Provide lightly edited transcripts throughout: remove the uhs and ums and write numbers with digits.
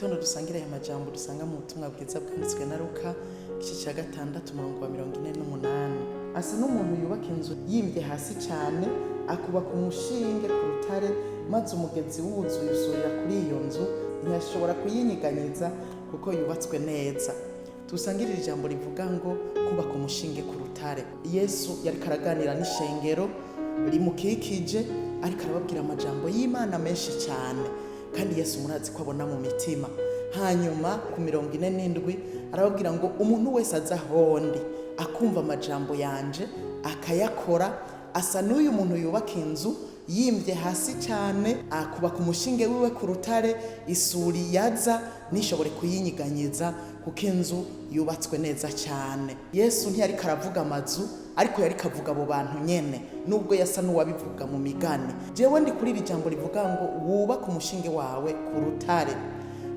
gitondo dusangira aya majambo dusanga mu butumwa bwiza bwanditswe na Luka igice ca 6 umurongo wa 48. Asa n'umuntu yubaka inzu yimvye hasi cane, akubaka umushinge ku rutare, maze umugezi wuzuye usurira kuri iyo nzu, ntiyashobora kuyinyiganyiza kuko yubatswe neza. Tusangirira ijambo rivuga ngo kubaka umushinge ku rutare. Yesu yariko araganira n'ishengero rimukikije, ariko arababwira amajambo y'Imana menshi cyane, kandi Yesu murazi ko abona mu mitima. Hanyuma ku 47 arababwira ngo umuntu wese aza hondi akumva amajambo yanje akayakora, asa n'uyu muntu yubaka inzu yimvye hasi cyane, akubaka umushinge wiwe ku rutare, isuri yaza nishobore kuyinyiganyiza kuko inzu yubatswe neza cyane. Yesu ntiyariko aravuga amazu, ariko yariko avuga abo bantu nyene, nubwo yasa n'uwabivuga mu migani. Jewe ndi kuri iri jambo rivuga ngo wubaka umushinge wawe ku rutare.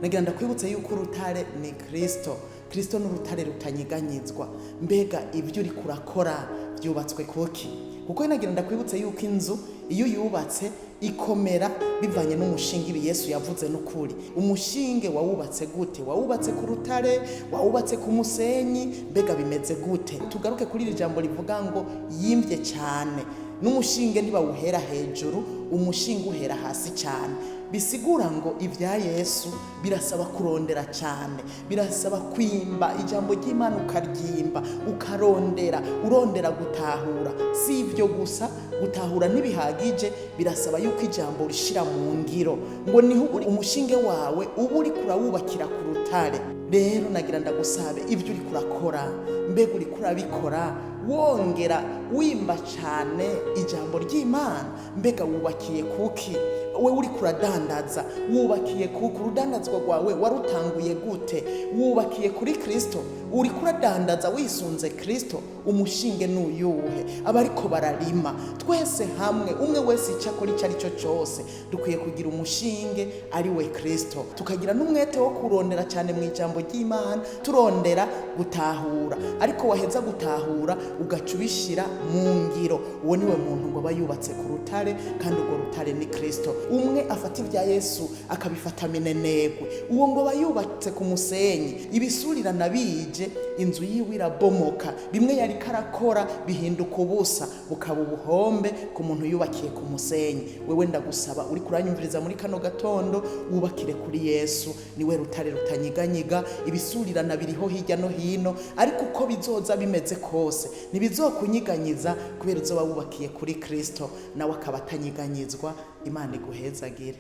Nagira ndakwibutsa yuko urutare ni Kristo. Kristo n'urutare rutanyiganyizwa. Mbega ibyo uri kurakora byubatswe kuki? Kuko nagira ndakwibutsa yuko inzu iyo yubatse ikomera bivanye n'umushinge ibi Yesu yavuze n'ukuri. Umushinge wawubatse gute? Wawubatse ku rutare, wawubatse ku musenyi, mbega bimeze gute? Tugaruke kuri iri jambo rivuga ngo yimvye cyane. N'umushinge ntibawuhera hejuru, umushinge uhera hasi cyane. Bisigura ngo ibya Yesu birasaba kurondera cyane, birasaba kwimba ijambo ry'Imana, ukaryimba, urondera gutahura. Si ibyo gusa, gutahura ntibihagije, birasaba yuko ijambo rishira mu ngiro, ngo niho umushinge wawe uba uri kurawubakira ku rutare. Rero nagira ndagusabe ibyo uri kurakora, mbega uri kurabikora wongera wimba cyane ijambo ry'Imana, mbega wubakiye kuki? We uri kuradandaza, wubakiye kuki? Urudandazwa rwawe warutanguye gute? Wubakiye kuri Kristo? Uri kuradandaza wisunze Kristo? Umushinge n'uyuhe? Abariko bararima twese hamwe, umwe wese icakora icyo ari cyo cyose, dukwiye kugira umushinge ari we Kristo, tukagira n'umwete wo kurondera cyane mu ijambo ry'Imana, turondera gutahura. Ariko waheza gutahura ugaca ubishira mu ngiro, uwo niwe muntu ngo aba yubatse ku rutare, kandi urwo rutare ni Kristo. Umwe afata ibya Yesu akabifata minenegwe, uwo ngo aba yubatse ku musenyi, ibisurira nabije, inzu yiwe irabomoka. Bimwe yari karakora bihinduka ubusa, bukaba ubuhombe ku muntu yubakiye ku musenyi. Wewe ndagusaba uri kuranyumviriza muri kano gatondo, wubakire kuri Yesu, niwe rutare rutanyiganyiga. Ibisurira nabiriho hirya no hino, ariko uko bizoza bimeze kose ntibizokunyiganyiza, kubera uzoba wubakiye kuri Kristo, nawe akaba atanyiganyizwa. Imana iguhezagire.